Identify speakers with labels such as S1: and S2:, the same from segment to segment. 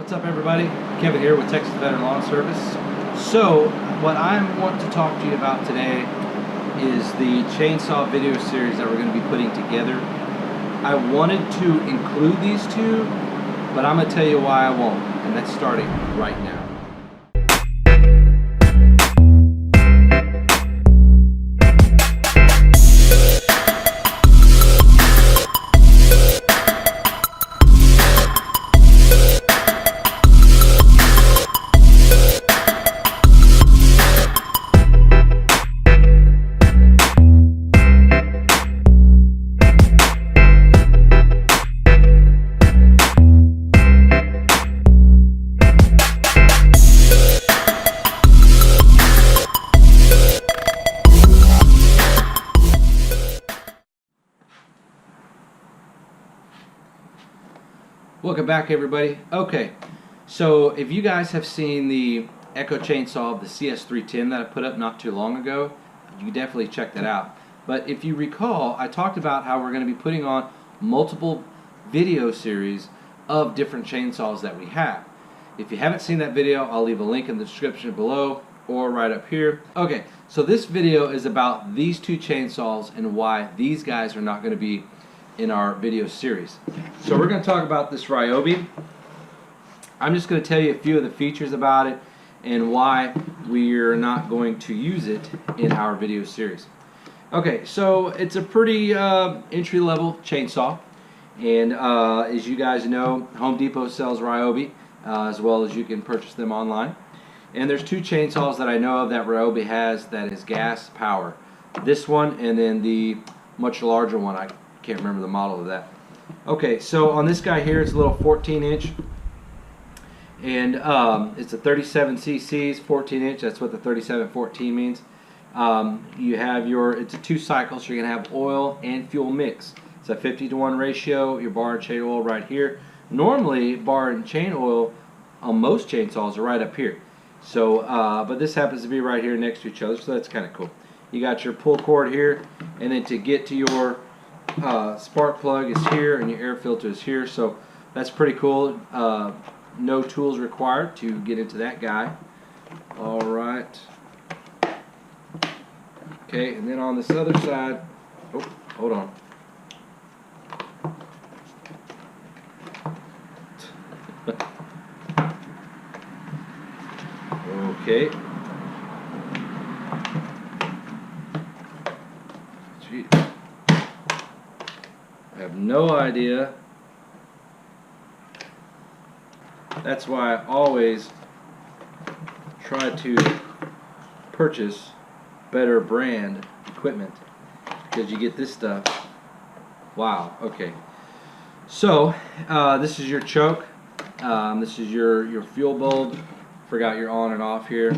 S1: What's up, everybody? Kevin here with Texas Veteran Lawn Service. So what I want to talk to you about today is the chainsaw video series that we're going to be putting together. I wanted to include these two, but I'm going to tell you why I won't, and that's starting right now. Welcome back, everybody. Okay, so if you guys have seen the Echo chainsaw, the CS310 that I put up not too long ago, you definitely check that out. But if you recall, I talked about how we're going to be putting on multiple video series of different chainsaws that we have. If you haven't seen that video, I'll leave a link in the description below or right up here. Okay, so this video is about these two chainsaws and why these guys are not going to be in our video series. So we're going to talk about this Ryobi. I'm just going to tell you a few of the features about it and why we're not going to use it in our video series. Okay, so it's a pretty entry-level chainsaw, and as you guys know, Home Depot sells Ryobi as well as you can purchase them online. And there's two chainsaws that I know of that Ryobi has that is gas power. This one and then the much larger one. I can't remember the model of that. Okay, so on this guy here, it's a little 14-inch, and it's a 37 cc's, 14-inch. That's what the 3714 means. You have it's a 2-cycle, so you're gonna have oil and fuel mix. It's a 50-to-1 ratio. Your bar and chain oil right here. Normally, bar and chain oil on most chainsaws are right up here. So, but this happens to be right here next to each other, so that's kind of cool. You got your pull cord here, and then to get to your spark plug is here and your air filter is here, so that's pretty cool. No tools required to get into that guy. Alright. Okay, and then on this other side, oh, hold on. Okay. Gee. I have no idea. That's why I always try to purchase better brand equipment, because you get this stuff. Wow. Okay. So this is your choke. This is your fuel bulb. Forgot your on and off here,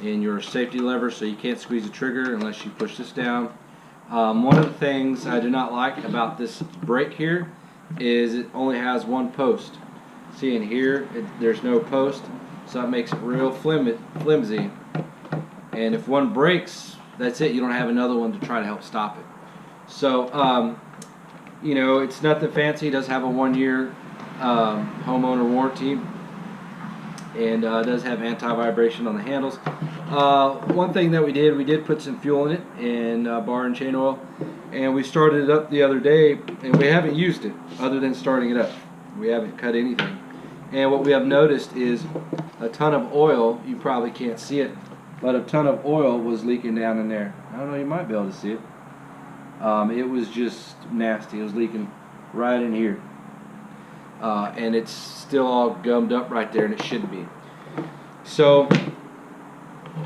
S1: and your safety lever, so you can't squeeze the trigger unless you push this down. One of the things I do not like about this brake here is it only has one post. See in here, there's no post, so that makes it real flimsy. And if one breaks, that's it. You don't have another one to try to help stop it. So, you know, it's nothing fancy. It does have a 1-year homeowner warranty, and does have anti-vibration on the handles. One thing that we did put some fuel in it and bar and chain oil, and we started it up the other day, and we haven't used it other than starting it up. We haven't cut anything, and what we have noticed is a ton of oil. You probably can't see it, but a ton of oil was leaking down in there. I don't know, you might be able to see it. It was just nasty. It was leaking right in here. And it's still all gummed up right there, and it shouldn't be. So,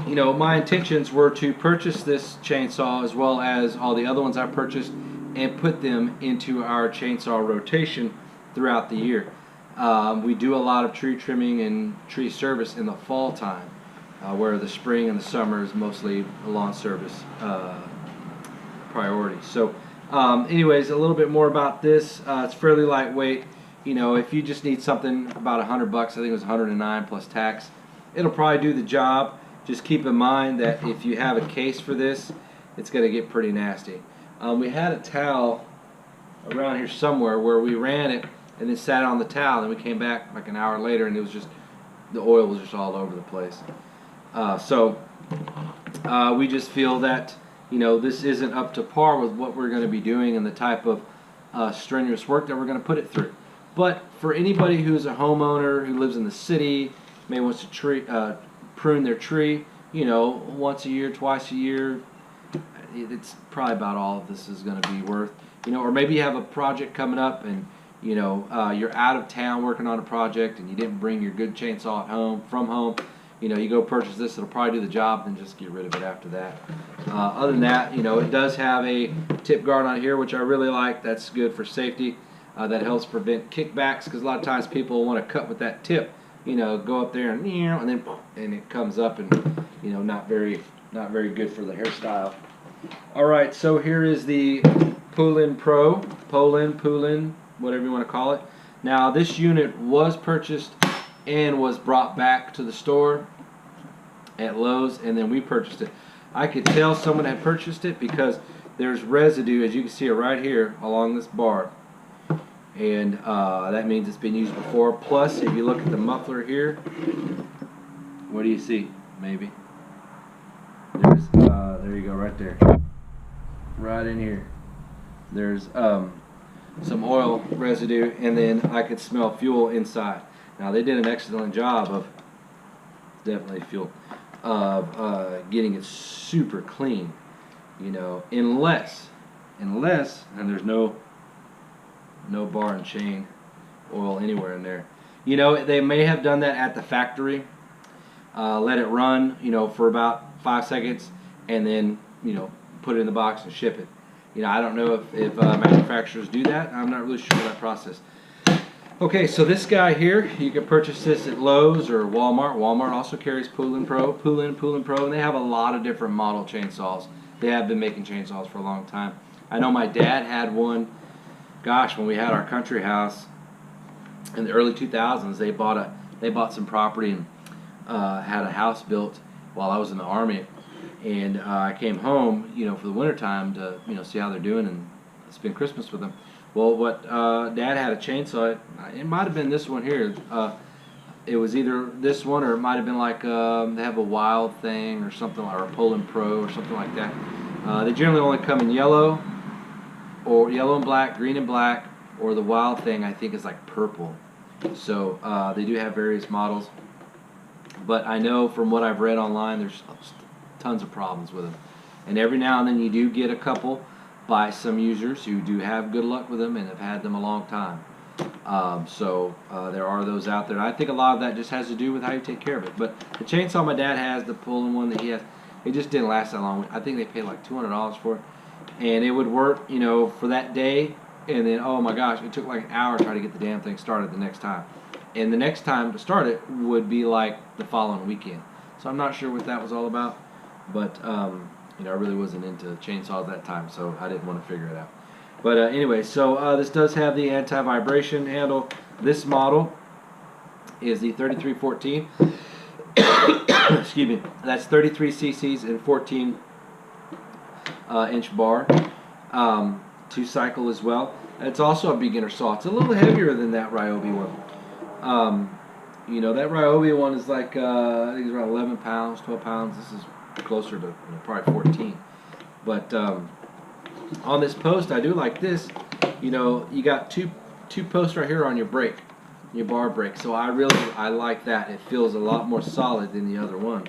S1: you know, my intentions were to purchase this chainsaw as well as all the other ones I purchased and put them into our chainsaw rotation throughout the year. We do a lot of tree trimming and tree service in the fall time, where the spring and the summer is mostly a lawn service priority. So anyways, a little bit more about this. It's fairly lightweight. You know, if you just need something about $100, I think it was 109 plus tax, it'll probably do the job. Just keep in mind that if you have a case for this, it's going to get pretty nasty. We had a towel around here somewhere where we ran it and then sat it on the towel. And we came back like an hour later, and it was just, the oil was just all over the place. We just feel that, you know, this isn't up to par with what we're going to be doing and the type of strenuous work that we're going to put it through. But for anybody who's a homeowner who lives in the city, maybe wants to prune their tree, you know, once a year, twice a year, it's probably about all of this is going to be worth. You know, or maybe you have a project coming up and, you know, you're out of town working on a project and you didn't bring your good chainsaw from home. You know, you go purchase this, it'll probably do the job, and just get rid of it after that. Other than that, you know, it does have a tip guard on here, which I really like. That's good for safety. That helps prevent kickbacks, because a lot of times people want to cut with that tip. You know, go up there and then it comes up, and you know, not very good for the hairstyle. All right, so here is the Poulan Pro, Poulan, whatever you want to call it. Now, this unit was purchased and was brought back to the store at Lowe's, and then we purchased it. I could tell someone had purchased it because there's residue, as you can see it right here along this bar, and that means it's been used before. Plus, if you look at the muffler here, what do you see? Maybe there's there you go, right there, right in here. There's some oil residue, and then I could smell fuel inside. Now, they did an excellent job of, definitely fuel, of getting it super clean, you know, unless, and there's no bar and chain oil anywhere in there. You know, they may have done that at the factory, let it run, you know, for about 5 seconds, and then, you know, put it in the box and ship it. You know, I don't know if manufacturers do that. I'm not really sure of that process. Okay, so this guy here, you can purchase this at Lowe's or Walmart. Walmart also carries Poulan Pro, Poulan Pro, and they have a lot of different model chainsaws. They have been making chainsaws for a long time. I know my dad had one, gosh, when we had our country house in the early 2000s. They bought some property and had a house built while I was in the Army, and I came home, you know, for the winter time to, you know, see how they're doing and spend Christmas with them. Well, what Dad had a chainsaw. It might have been this one here. It was either this one, or it might have been like they have a Wild thing or something, or a Poulan Pro or something like that. They generally only come in yellow, or yellow and black, green and black, or the Wild thing I think is like purple. So they do have various models, but I know from what I've read online, there's tons of problems with them, and every now and then you do get a couple by some users who do have good luck with them and have had them a long time. There are those out there. And I think a lot of that just has to do with how you take care of it. But the chainsaw my dad has, the Poulan one that he has, it just didn't last that long. I think they paid like $200 for it, and it would work, you know, for that day, and then, oh my gosh, it took like an hour to try to get the damn thing started the next time. And the next time to start it would be like the following weekend. So I'm not sure what that was all about, but you know, I really wasn't into chainsaws that time, so I didn't want to figure it out. But anyway, so this does have the anti-vibration handle. This model is the 3314. Excuse me. That's 33 cc's and 14 inch bar. 2-cycle as well. It's also a beginner saw. It's a little heavier than that Ryobi one. You know, that Ryobi one is like, I think it's around 11 pounds, 12 pounds. This is closer to, you know, probably 14. But on this post, I do like this. You know, you got two posts right here on your brake, your bar brake. So I like that. It feels a lot more solid than the other one.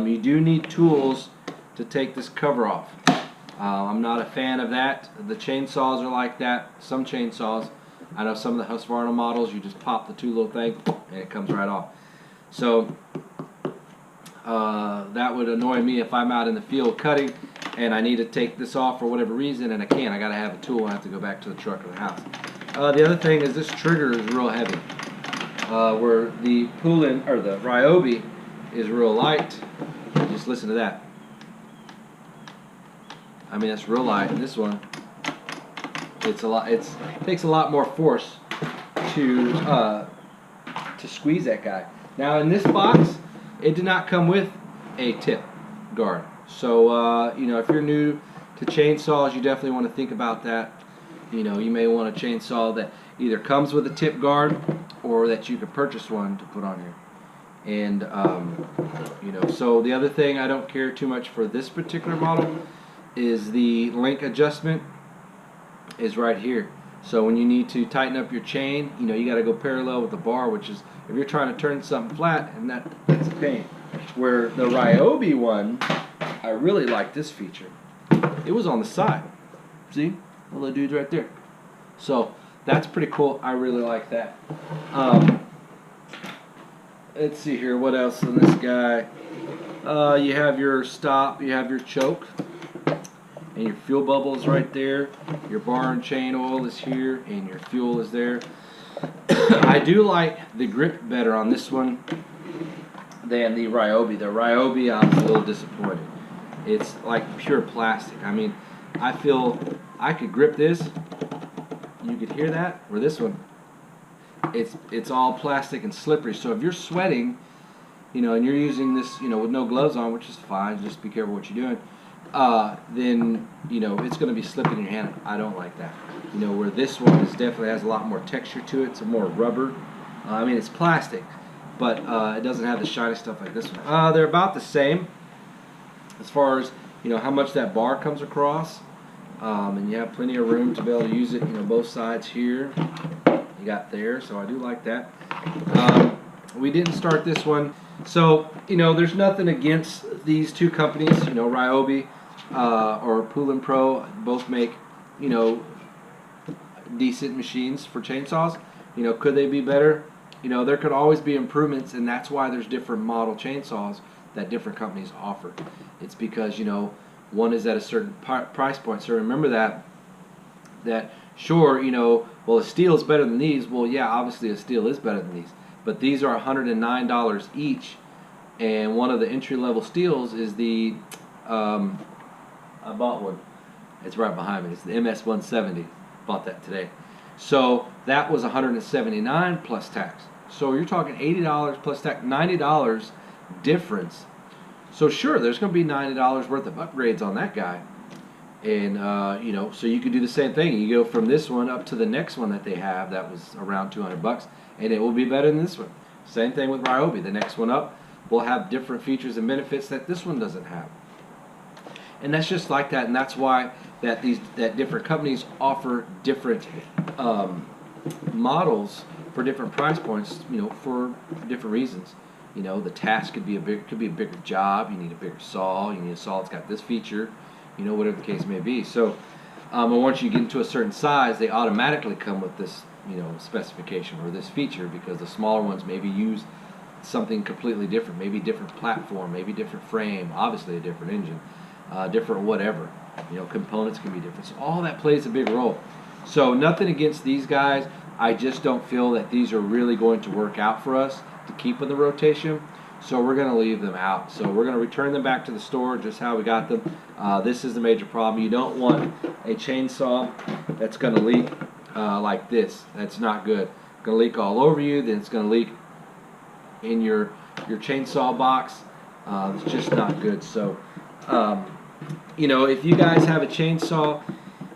S1: You do need tools to take this cover off. I'm not a fan of that. The chainsaws are like that. Some chainsaws, I know some of the Husqvarna models, you just pop the two little things and it comes right off. So that would annoy me if I'm out in the field cutting and I need to take this off for whatever reason, and I can't. I got to have a tool. I have to go back to the truck or the house. The other thing is this trigger is real heavy. Where the Poulan or the Ryobi is real light. Just listen to that. I mean, that's real light. And this one, it's a lot. It takes a lot more force to squeeze that guy. Now in this box, it did not come with a tip guard. So you know, if you're new to chainsaws, you definitely want to think about that. You know, you may want a chainsaw that either comes with a tip guard or that you can purchase one to put on here. And you know, so the other thing I don't care too much for this particular model is the link adjustment is right here. So when you need to tighten up your chain, you know, you got to go parallel with the bar, which is if you're trying to turn something flat, and that's a pain. Where the Ryobi one, I really like this feature. It was on the side. See? The little dude's right there. So that's pretty cool. I really like that. Let's see here. What else on this guy? You have your stop. You have your choke. And your fuel bubbles right there. Your bar and chain oil is here. And your fuel is there. I do like the grip better on this one than the Ryobi. The Ryobi, I was a little disappointed. It's like pure plastic. I mean, I feel I could grip this. You could hear that. Or this one. It's all plastic and slippery. So if you're sweating, you know, and you're using this, you know, with no gloves on, which is fine. Just be careful what you're doing. Then, you know, it's going to be slipping in your hand. I don't like that. You know, where this one is definitely has a lot more texture to it. It's a more rubber. I mean, it's plastic, but it doesn't have the shiny stuff like this one. They're about the same as far as, you know, how much that bar comes across. And you have plenty of room to be able to use it, you know, both sides here. You got there, so I do like that. We didn't start this one. So, you know, there's nothing against these two companies, you know, Ryobi or Poulan Pro, both make, you know, decent machines for chainsaws. You know, could they be better? You know, there could always be improvements, and that's why there's different model chainsaws that different companies offer. It's because, you know, one is at a certain price point. So remember that sure, you know, well, a steel is better than these. Well, yeah, obviously a steel is better than these. But these are $109 each, and one of the entry-level steels is the, I bought one. It's right behind me. It's the MS-170. Bought that today. So that was $179 plus tax. So you're talking $80 plus tax, $90 difference. So sure, there's going to be $90 worth of upgrades on that guy. And, you know, so you could do the same thing. You go from this one up to the next one that they have that was around $200, and it will be better than this one. Same thing with Ryobi. The next one up will have different features and benefits that this one doesn't have. And that's just like that, and that's why that different companies offer different models for different price points, you know, for different reasons. You know, the task could be a bigger job. You need a bigger saw. You need a saw that's got this feature. You know, whatever the case may be. So, and once you get into a certain size, they automatically come with this, you know, specification or this feature, because the smaller ones maybe use something completely different, maybe different platform, maybe different frame, obviously a different engine, different whatever. You know, components can be different. So all that plays a big role. So nothing against these guys. I just don't feel that these are really going to work out for us to keep in the rotation. So we're going to leave them out. So we're going to return them back to the store just how we got them. This is the major problem. You don't want a chainsaw that's going to leak like this. That's not good. It's going to leak all over you. Then it's going to leak in your chainsaw box. It's just not good. So, you know, if you guys have a chainsaw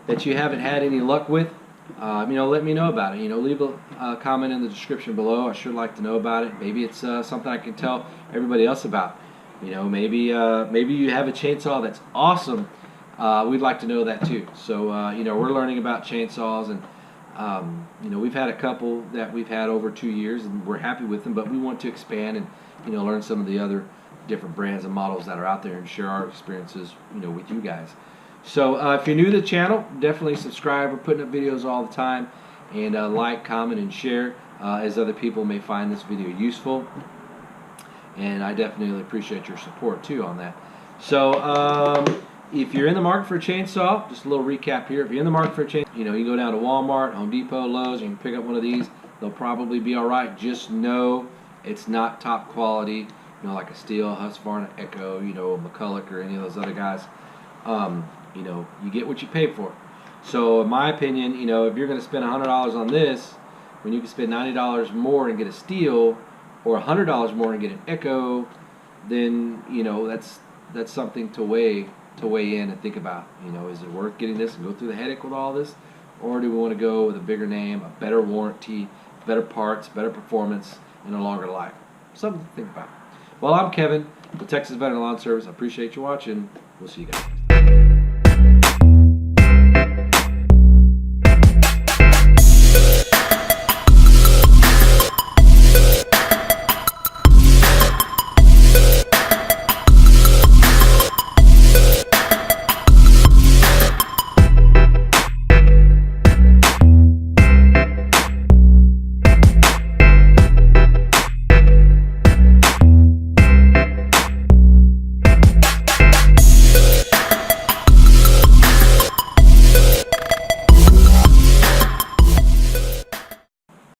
S1: that you haven't had any luck with, you know, let me know about it. You know, leave a comment in the description below. I sure like to know about it. Maybe it's something I can tell everybody else about. You know, maybe you have a chainsaw that's awesome. We'd like to know that too. So, you know, we're learning about chainsaws, and you know, we've had a couple that we've had over 2 years, and we're happy with them. But we want to expand and, you know, learn some of the other different brands and models that are out there and share our experiences, you know, with you guys. So if you're new to the channel, definitely subscribe. We're putting up videos all the time, and like, comment, and share as other people may find this video useful. And I definitely appreciate your support too on that. So if you're in the market for a chainsaw, just a little recap here. If you're in the market for a chainsaw, you know, you go down to Walmart, Home Depot, Lowe's, you can pick up one of these. They'll probably be all right. Just know it's not top quality. You know, like a Steel, Husqvarna, Echo, you know, McCulloch, or any of those other guys. You know, you get what you pay for. So in my opinion, you know, if you're going to spend $100 on this, when you can spend $90 more and get a Steel, or $100 more and get an Echo, then, you know, that's something to weigh in and think about. You know, is it worth getting this and go through the headache with all this, Or do we want to go with a bigger name, a better warranty, better parts, better performance, and a longer life? Something to think about. Well, I'm Kevin with Texas Veteran Lawn Service. I appreciate you watching. We'll see you guys.